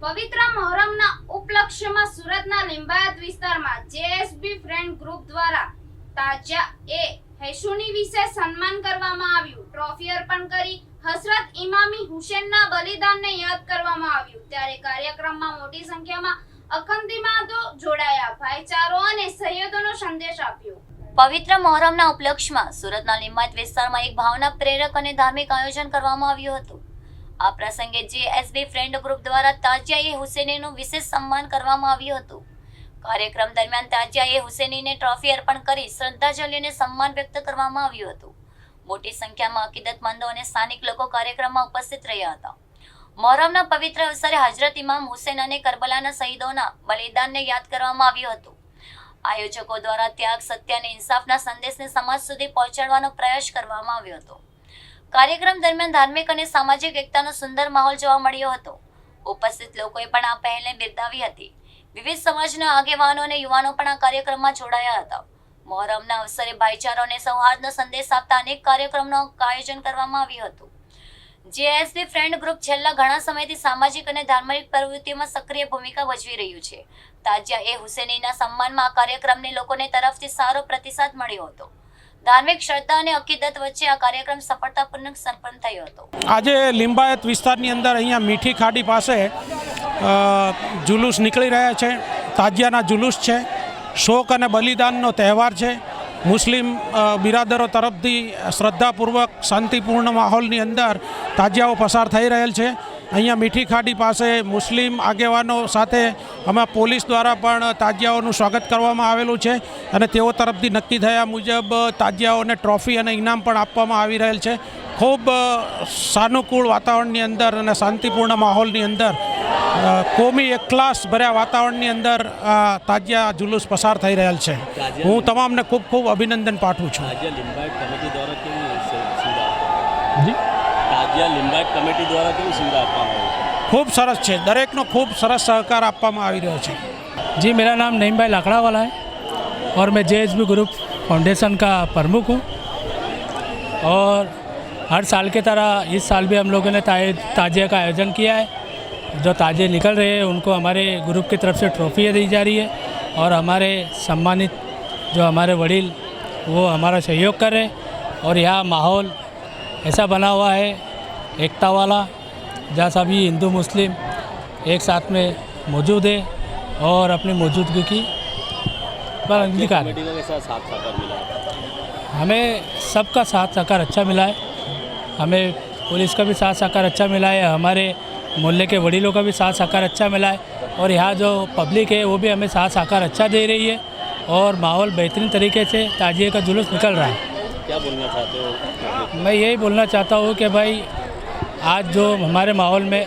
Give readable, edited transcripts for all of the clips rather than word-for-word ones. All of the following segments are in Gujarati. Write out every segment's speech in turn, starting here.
પવિત્ર મોહરમના ઉપલક્ષ્યમાં સુરતના લિંબાયત વિસ્તારમાં જેએસબી ફ્રેન્ડ ગ્રુપ દ્વારા તાજિયા એ હેશુની વિશે સન્માન કરવામાં આવ્યું। ટ્રોફી અર્પણ કરી હઝરત ઇમામી હુસૈનના બલિદાનને યાદ કરવામાં આવ્યું। ત્યારે કાર્યક્રમમાં મોટી સંખ્યામાં અખંદીમાદો જોડાયા, ભાઈચારો અને સૈયદોનો સંદેશ આપ્યો। પવિત્ર મોહરમના ઉપલક્ષ્યમાં સુરતના લિંબાયત વિસ્તારમાં એક ભાવના પ્રેરક અને ધાર્મિક આયોજન કરવામાં આવ્યું હતું। આ પ્રસંગે જેએસબી ફ્રેન્ડ ગ્રુપ દ્વારા તાજિયા એ હુસૈનીનું વિશેષ સન્માન કરવામાં આવ્યું હતું। કાર્યક્રમ દરમિયાન તાજિયા એ હુસૈનીને ટ્રોફી અર્પણ કરી શ્રદ્ધાંજલિ અને સન્માન વ્યક્ત કરવામાં આવ્યું હતું। મોટી સંખ્યામાં અકીદતમંદો અને સ્થાનિક લોકો કાર્યક્રમમાં ઉપસ્થિત રહ્યા હતા। મોહરમના પવિત્ર અવસરે હઝરત ઇમામ હુસૈન અને કરબલાના શહીદોના બલિદાનને યાદ કરવામાં આવ્યું હતું। આયોજકો દ્વારા ત્યાગ, સત્ય અને ઇન્સાફના સંદેશને સમાજ સુધી પહોંચાડવાનો પ્રયાસ કરવામાં આવ્યો હતો। કાર્યક્રમ દરમિયાન ધાર્મિક અને સામાજિક એકતાનો સુંદર માહોલ જોવા મળ્યો હતો। ઉપસ્થિત લોકોએ પણ આ પહેલને બિરદાવી હતી। વિવિધ સમાજના આગેવાનો અને યુવાનો પણ આ કાર્યક્રમમાં જોડાયા હતા। મોહરમના અવસરે ભાઈચારો અને સૌહાર્દનો સંદેશ આપતા અનેક કાર્યક્રમોનું આયોજન કરવામાં આવ્યું હતું। જેએસબી ફ્રેન્ડ ગ્રુપ છેલ્લા ઘણા સમયથી સામાજિક અને ધાર્મિક પ્રવૃત્તિઓમાં સક્રિય ભૂમિકા ભજવી રહ્યું છે। તાજિયા એ હુસૈનીના સન્માનમાં આ કાર્યક્રમને લોકોને તરફથી સારો પ્રતિસાદ મળ્યો હતો। ધાર્મિક શ્રદ્ધા અને અકીદત વચ્ચે આ કાર્યક્રમ સફળતાપૂર્વક સંપન્ન થયો હતો। આજે લિંબાયત વિસ્તારની અંદર અહીંયા મીઠી ખાડી પાસે જુલુસ નીકળી રહ્યા છે। તાજિયાના જુલુસ છે, શોક અને બલિદાનનો તહેવાર છે। મુસ્લિમ બિરાદરો તરફથી શ્રદ્ધાપૂર્વક શાંતિપૂર્ણ માહોલની અંદર તાજિયાઓ પસાર થઈ રહેલ છે। અહીંયા મીઠી ખાડી પાસે મુસ્લિમ આગેવાનો સાથે અમે પોલીસ દ્વારા પણ તાજિયાઓનું સ્વાગત કરવામાં આવેલું છે અને તેઓ તરફથી નક્કી થયા મુજબ તાજિયાઓને ટ્રોફી અને ઇનામ પણ આપવામાં આવી રહેલ છે। ખૂબ સાનુકૂળ વાતાવરણની અંદર અને શાંતિપૂર્ણ માહોલની અંદર કોમી એકલાસ ભર્યા વાતાવરણની અંદર તાજિયા જુલુસ પસાર થઈ રહેલ છે। હું તમામને ખૂબ ખૂબ અભિનંદન પાઠવું છું। खूब सरस है, दरेक नो खूब सरस सहकार आपवामां आवी रह्यो छे। जी, मेरा नाम नईम भाई लाकड़ावाला है और मैं जेएसबी ग्रुप फाउंडेशन का प्रमुख हूँ। और हर साल की तरह इस साल भी हम लोगों ने ताजिया का आयोजन किया है। जो ताजिए निकल रहे हैं उनको हमारे ग्रुप की तरफ से ट्रॉफियाँ दी जा रही है और हमारे सम्मानित जो हमारे वडील वो हमारा सहयोग कर रहे हैं। और यहाँ माहौल ऐसा बना हुआ है एकता वाला, जहाँ सभी हिंदू मुस्लिम एक साथ में मौजूद है और अपनी मौजूदगी की पर दिखा रहे। हमें सबका साथ सहकार अच्छा मिला है। हमें पुलिस का भी साथ सहकार अच्छा मिला है, हमारे मोहल्ले के वडीलों का भी साथ सहकार अच्छा मिला है और यहाँ जो पब्लिक है वो भी हमें साथ सहकार अच्छा दे रही है और माहौल बेहतरीन तरीके से ताजिए का जुलूस निकल रहा है। क्या बोलना चाहते हो? मैं यही बोलना चाहता हूँ कि भाई आज जो हमारे माहौल में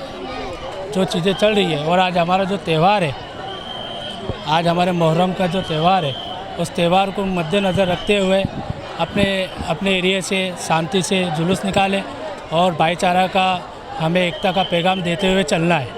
जो चीज़ें चल रही है और आज हमारा जो त्यौहार है, आज हमारे मुहर्रम का जो त्यौहार है, उस त्यौहार को मद्देनज़र रखते हुए अपने एरिया से शांति से जुलूस निकालें और भाईचारा का, हमें एकता का पैगाम देते हुए चलना है।